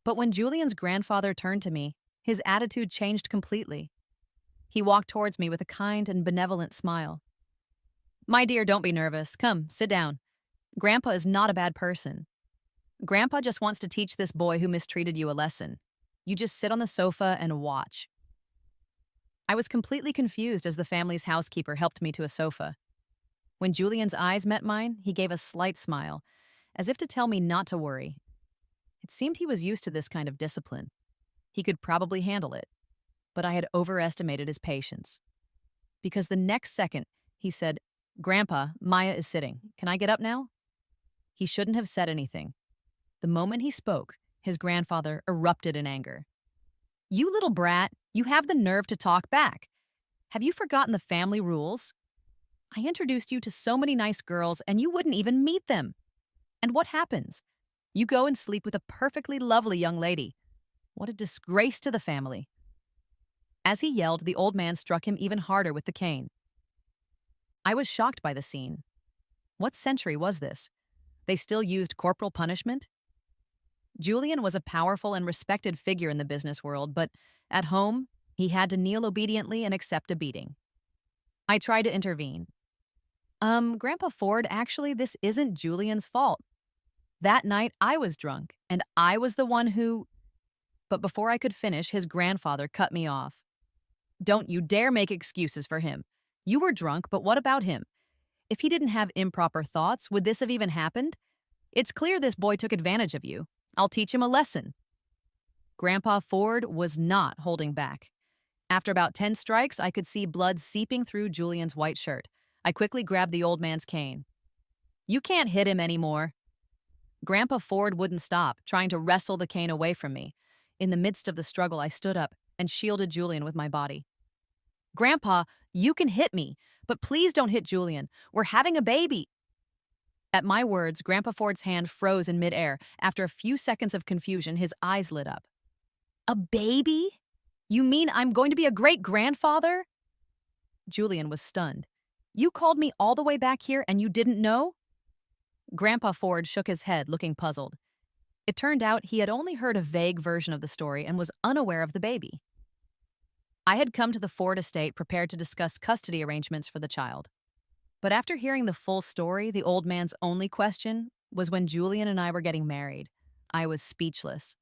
But when Julian's grandfather turned to me, his attitude changed completely. He walked towards me with a kind and benevolent smile. "My dear, don't be nervous. Come, sit down. Grandpa is not a bad person. Grandpa just wants to teach this boy who mistreated you a lesson. You just sit on the sofa and watch." I was completely confused as the family's housekeeper helped me to a sofa. When Julian's eyes met mine, he gave a slight smile, as if to tell me not to worry. It seemed he was used to this kind of discipline. He could probably handle it, but I had overestimated his patience. Because the next second, he said, "Grandpa, Maya is sitting. Can I get up now?" He shouldn't have said anything. The moment he spoke, his grandfather erupted in anger. "You little brat, you have the nerve to talk back. Have you forgotten the family rules? I introduced you to so many nice girls and you wouldn't even meet them. And what happens? You go and sleep with a perfectly lovely young lady. What a disgrace to the family." As he yelled, the old man struck him even harder with the cane. I was shocked by the scene. What century was this? They still used corporal punishment? Julian was a powerful and respected figure in the business world, but at home, he had to kneel obediently and accept a beating. I tried to intervene. Grandpa Ford, actually, this isn't Julian's fault. That night, I was drunk, and I was the one who— But before I could finish, his grandfather cut me off. "Don't you dare make excuses for him. You were drunk, but what about him? If he didn't have improper thoughts, would this have even happened? It's clear this boy took advantage of you. I'll teach him a lesson." Grandpa Ford was not holding back. After about 10 strikes, I could see blood seeping through Julian's white shirt. I quickly grabbed the old man's cane. "You can't hit him anymore." Grandpa Ford wouldn't stop, trying to wrestle the cane away from me. In the midst of the struggle, I stood up and shielded Julian with my body. "Grandpa, you can hit me, but please don't hit Julian. We're having a baby." At my words, Grandpa Ford's hand froze in midair. After a few seconds of confusion, his eyes lit up. "A baby? You mean I'm going to be a great-grandfather?" Julian was stunned. "You called me all the way back here and you didn't know?" Grandpa Ford shook his head, looking puzzled. It turned out he had only heard a vague version of the story and was unaware of the baby. I had come to the Ford estate prepared to discuss custody arrangements for the child. But after hearing the full story, the old man's only question was when Julian and I were getting married. I was speechless.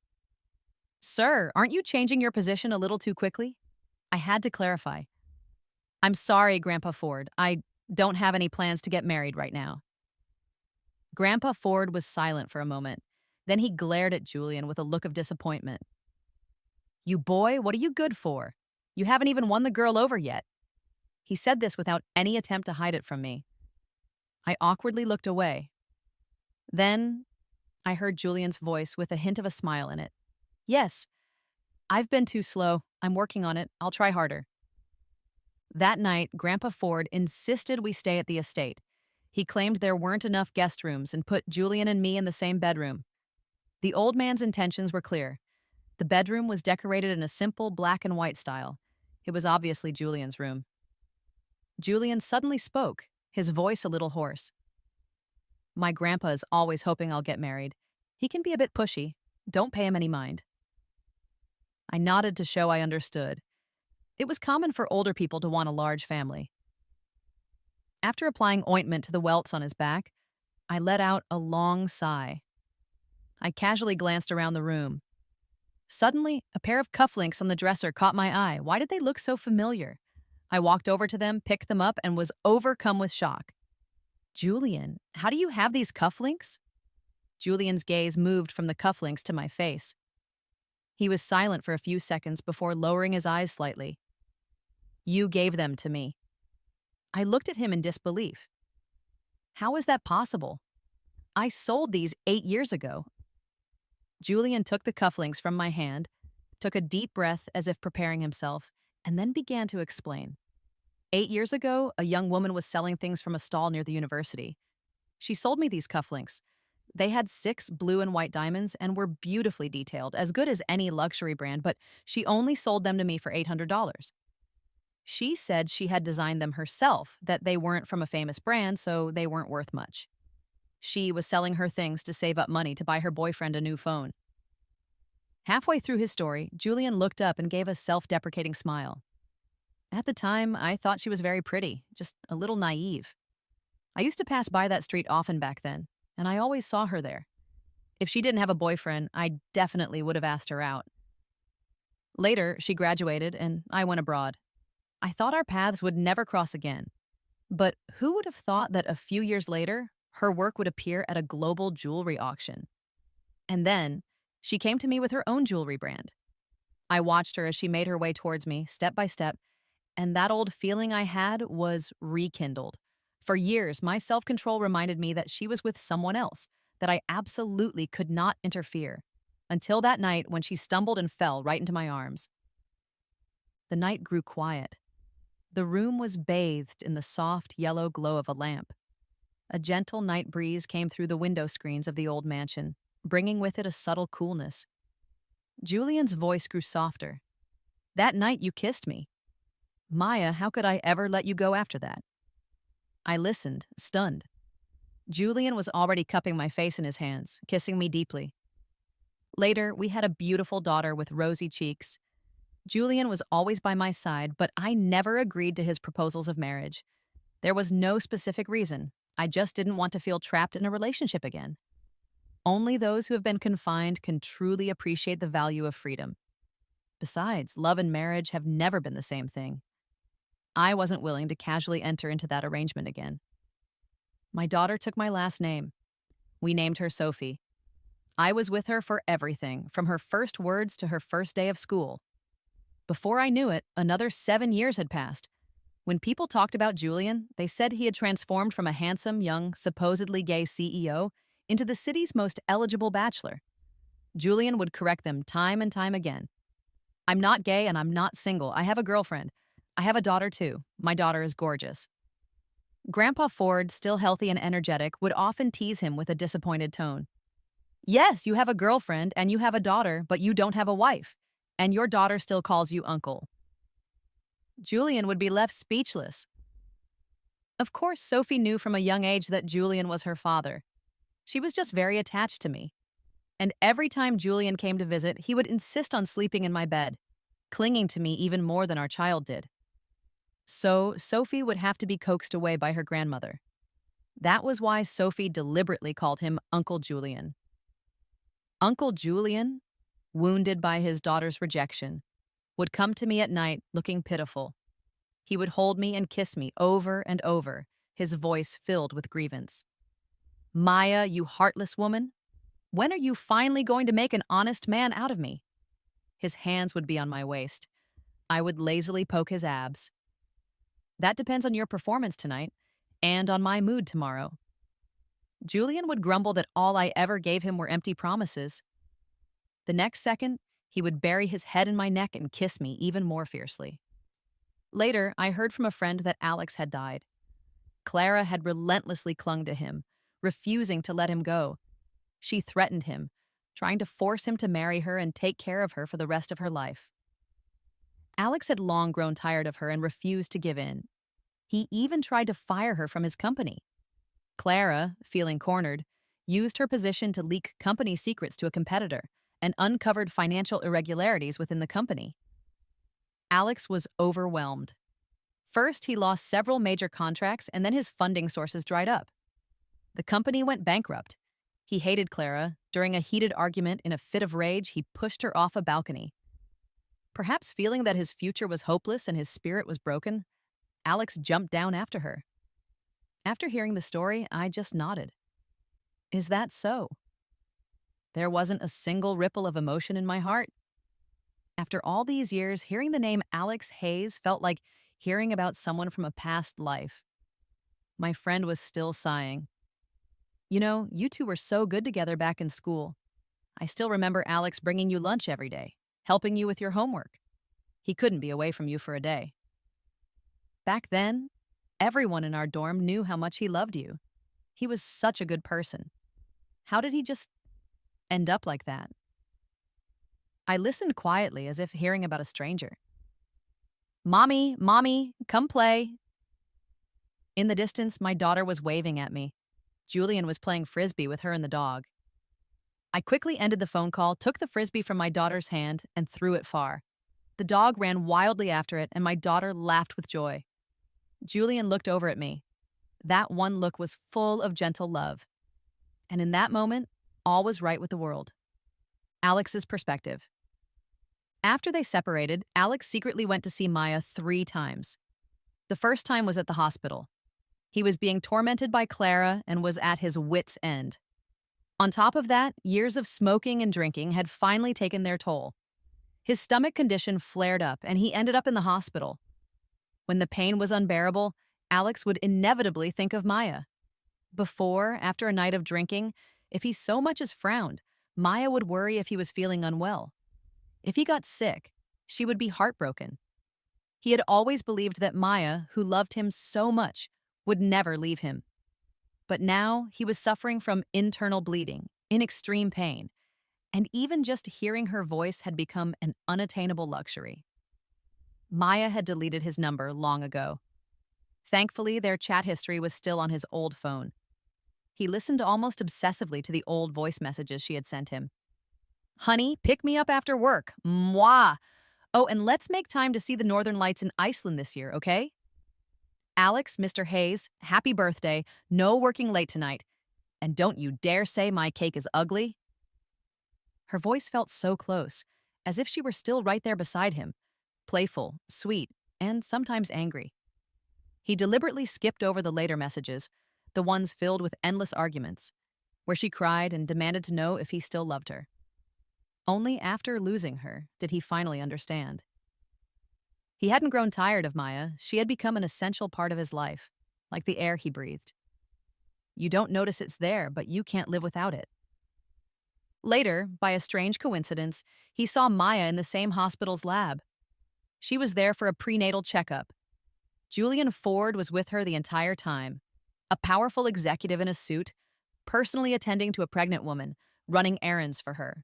"Sir, aren't you changing your position a little too quickly?" I had to clarify. "I'm sorry, Grandpa Ford. I don't have any plans to get married right now." Grandpa Ford was silent for a moment. Then he glared at Julian with a look of disappointment. "You boy, what are you good for? You haven't even won the girl over yet." He said this without any attempt to hide it from me. I awkwardly looked away. Then I heard Julian's voice with a hint of a smile in it. "Yes, I've been too slow. I'm working on it. I'll try harder." That night, Grandpa Ford insisted we stay at the estate. He claimed there weren't enough guest rooms and put Julian and me in the same bedroom. The old man's intentions were clear. The bedroom was decorated in a simple black and white style. It was obviously Julian's room. Julian suddenly spoke, his voice a little hoarse. "My grandpa is always hoping I'll get married. He can be a bit pushy. Don't pay him any mind." I nodded to show I understood. It was common for older people to want a large family. After applying ointment to the welts on his back, I let out a long sigh. I casually glanced around the room. Suddenly, a pair of cufflinks on the dresser caught my eye. Why did they look so familiar? I walked over to them, picked them up, and was overcome with shock. Julian, how do you have these cufflinks? Julian's gaze moved from the cufflinks to my face. He was silent for a few seconds before lowering his eyes slightly. You gave them to me. I looked at him in disbelief. How is that possible? I sold these 8 years ago. Julian took the cufflinks from my hand, took a deep breath as if preparing himself, and then began to explain. 8 years ago, a young woman was selling things from a stall near the university. She sold me these cufflinks. They had 6 blue and white diamonds and were beautifully detailed, as good as any luxury brand, but she only sold them to me for $800. She said she had designed them herself, that they weren't from a famous brand, so they weren't worth much. She was selling her things to save up money to buy her boyfriend a new phone. Halfway through his story, Julian looked up and gave a self-deprecating smile. At the time, I thought she was very pretty, just a little naive. I used to pass by that street often back then, and I always saw her there. If she didn't have a boyfriend, I definitely would have asked her out. Later, she graduated, and I went abroad. I thought our paths would never cross again. But who would have thought that a few years later, her work would appear at a global jewelry auction? And then, she came to me with her own jewelry brand. I watched her as she made her way towards me, step by step, and that old feeling I had was rekindled. For years, my self-control reminded me that she was with someone else, that I absolutely could not interfere. Until that night when she stumbled and fell right into my arms. The night grew quiet. The room was bathed in the soft yellow glow of a lamp. A gentle night breeze came through the window screens of the old mansion, bringing with it a subtle coolness. Julian's voice grew softer. That night you kissed me. Maya, how could I ever let you go after that? I listened, stunned. Julian was already cupping my face in his hands, kissing me deeply. Later, we had a beautiful daughter with rosy cheeks. Julian was always by my side, but I never agreed to his proposals of marriage. There was no specific reason. I just didn't want to feel trapped in a relationship again. Only those who have been confined can truly appreciate the value of freedom. Besides, love and marriage have never been the same thing. I wasn't willing to casually enter into that arrangement again. My daughter took my last name. We named her Sophie. I was with her for everything, from her first words to her first day of school. Before I knew it, another 7 years had passed. When people talked about Julian, they said he had transformed from a handsome, young, supposedly gay CEO into the city's most eligible bachelor. Julian would correct them time and time again. I'm not gay and I'm not single. I have a girlfriend. I have a daughter too. My daughter is gorgeous. Grandpa Ford, still healthy and energetic, would often tease him with a disappointed tone. Yes, you have a girlfriend and you have a daughter, but you don't have a wife. And your daughter still calls you uncle. Julian would be left speechless. Of course, Sophie knew from a young age that Julian was her father. She was just very attached to me. And every time Julian came to visit, he would insist on sleeping in my bed, clinging to me even more than our child did. So, Sophie would have to be coaxed away by her grandmother. That was why Sophie deliberately called him Uncle Julian. Uncle Julian, wounded by his daughter's rejection, would come to me at night looking pitiful. He would hold me and kiss me over and over, his voice filled with grievance. Maya, you heartless woman, when are you finally going to make an honest man out of me? His hands would be on my waist. I would lazily poke his abs. That depends on your performance tonight and on my mood tomorrow. Julian would grumble that all I ever gave him were empty promises. The next second, he would bury his head in my neck and kiss me even more fiercely. Later, I heard from a friend that Alex had died. Clara had relentlessly clung to him, refusing to let him go. She threatened him, trying to force him to marry her and take care of her for the rest of her life. Alex had long grown tired of her and refused to give in. He even tried to fire her from his company. Clara, feeling cornered, used her position to leak company secrets to a competitor and uncovered financial irregularities within the company. Alex was overwhelmed. First, he lost several major contracts and then his funding sources dried up. The company went bankrupt. He hated Clara. During a heated argument, in a fit of rage, he pushed her off a balcony. Perhaps feeling that his future was hopeless and his spirit was broken, Alex jumped down after her. After hearing the story, I just nodded. Is that so? There wasn't a single ripple of emotion in my heart. After all these years, hearing the name Alex Hayes felt like hearing about someone from a past life. My friend was still sighing. You know, you two were so good together back in school. I still remember Alex bringing you lunch every day, helping you with your homework. He couldn't be away from you for a day. Back then, everyone in our dorm knew how much he loved you. He was such a good person. How did he just end up like that? I listened quietly as if hearing about a stranger. Mommy, Mommy, come play. In the distance, my daughter was waving at me. Julian was playing frisbee with her and the dog. I quickly ended the phone call, took the frisbee from my daughter's hand, and threw it far. The dog ran wildly after it, and my daughter laughed with joy. Julian looked over at me. That one look was full of gentle love. And in that moment, all was right with the world. Alex's perspective. After they separated, Alex secretly went to see Maya 3 times. The first time was at the hospital. He was being tormented by Clara and was at his wits' end. On top of that, years of smoking and drinking had finally taken their toll. His stomach condition flared up and he ended up in the hospital. When the pain was unbearable, Alex would inevitably think of Maya. Before, after a night of drinking, if he so much as frowned, Maya would worry if he was feeling unwell. If he got sick, she would be heartbroken. He had always believed that Maya, who loved him so much, would never leave him. But now he was suffering from internal bleeding, in extreme pain, and even just hearing her voice had become an unattainable luxury. Maya had deleted his number long ago. Thankfully, their chat history was still on his old phone. He listened almost obsessively to the old voice messages she had sent him. Honey, pick me up after work. Mwah! Oh, and let's make time to see the Northern Lights in Iceland this year, okay? Alex, Mr. Hayes, happy birthday. No working late tonight. And don't you dare say my cake is ugly. Her voice felt so close, as if she were still right there beside him, playful, sweet, and sometimes angry. He deliberately skipped over the later messages, the ones filled with endless arguments, where she cried and demanded to know if he still loved her. Only after losing her did he finally understand. He hadn't grown tired of Maya. She had become an essential part of his life, like the air he breathed. You don't notice it's there, but you can't live without it. Later, by a strange coincidence, he saw Maya in the same hospital's lab. She was there for a prenatal checkup. Julian Ford was with her the entire time, a powerful executive in a suit, personally attending to a pregnant woman, running errands for her.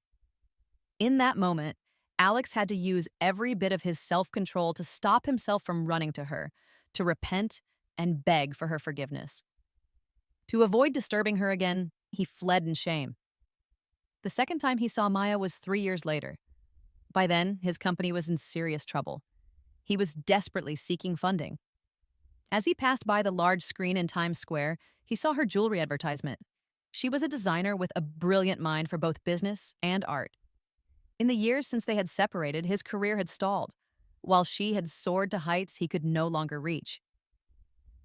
In that moment, Alex had to use every bit of his self-control to stop himself from running to her, to repent and beg for her forgiveness. To avoid disturbing her again, he fled in shame. The second time he saw Maya was 3 years later. By then, his company was in serious trouble. He was desperately seeking funding. As he passed by the large screen in Times Square, he saw her jewelry advertisement. She was a designer with a brilliant mind for both business and art. In the years since they had separated, his career had stalled, while she had soared to heights he could no longer reach.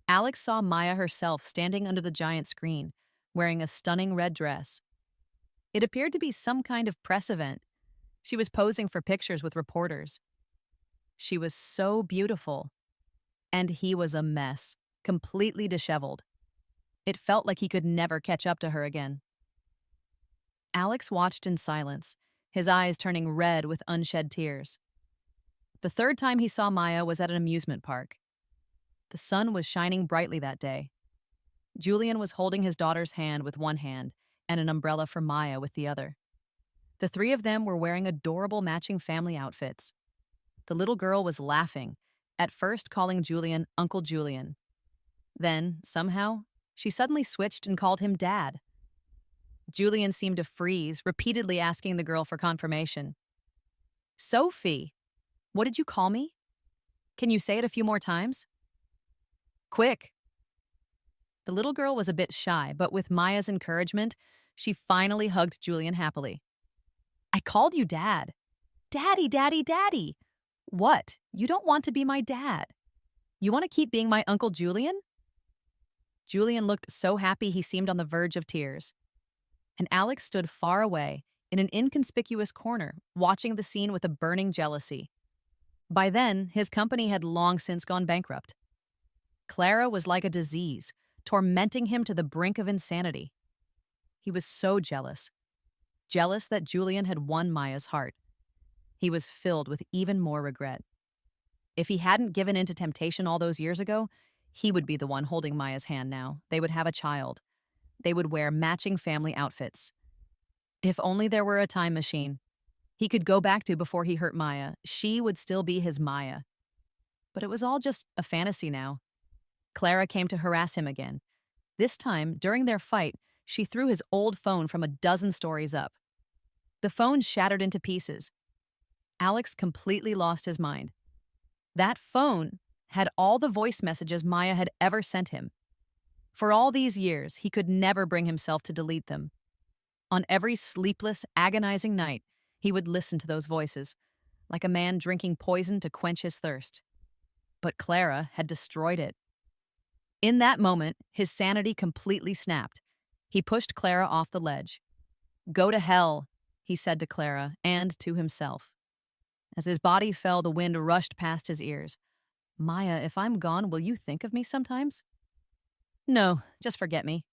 Alex saw Maya herself standing under the giant screen, wearing a stunning red dress. It appeared to be some kind of press event. She was posing for pictures with reporters. She was so beautiful. And he was a mess, completely disheveled. It felt like he could never catch up to her again. Alex watched in silence, his eyes turning red with unshed tears. The third time he saw Maya was at an amusement park. The sun was shining brightly that day. Julian was holding his daughter's hand with one hand and an umbrella for Maya with the other. The 3 of them were wearing adorable matching family outfits. The little girl was laughing, at first calling Julian Uncle Julian. Then, somehow, she suddenly switched and called him Dad. Julian seemed to freeze, repeatedly asking the girl for confirmation. Sophie, what did you call me? Can you say it a few more times? Quick. The little girl was a bit shy, but with Maya's encouragement, she finally hugged Julian happily. I called you dad. Daddy, daddy, daddy. What? You don't want to be my dad. You want to keep being my Uncle Julian? Julian looked so happy he seemed on the verge of tears. And Alex stood far away, in an inconspicuous corner, watching the scene with a burning jealousy. By then, his company had long since gone bankrupt. Clara was like a disease, tormenting him to the brink of insanity. He was so jealous. Jealous that Julian had won Maya's heart. He was filled with even more regret. If he hadn't given in to temptation all those years ago, he would be the one holding Maya's hand now. They would have a child. They would wear matching family outfits. If only there were a time machine he could go back to before he hurt Maya, she would still be his Maya. But it was all just a fantasy now. Clara came to harass him again. This time, during their fight, she threw his old phone from a dozen stories up. The phone shattered into pieces. Alex completely lost his mind. That phone had all the voice messages Maya had ever sent him. For all these years, he could never bring himself to delete them. On every sleepless, agonizing night, he would listen to those voices, like a man drinking poison to quench his thirst. But Clara had destroyed it. In that moment, his sanity completely snapped. He pushed Clara off the ledge. Go to hell, he said to Clara and to himself. As his body fell, the wind rushed past his ears. Maya, if I'm gone, will you think of me sometimes? No, just forget me.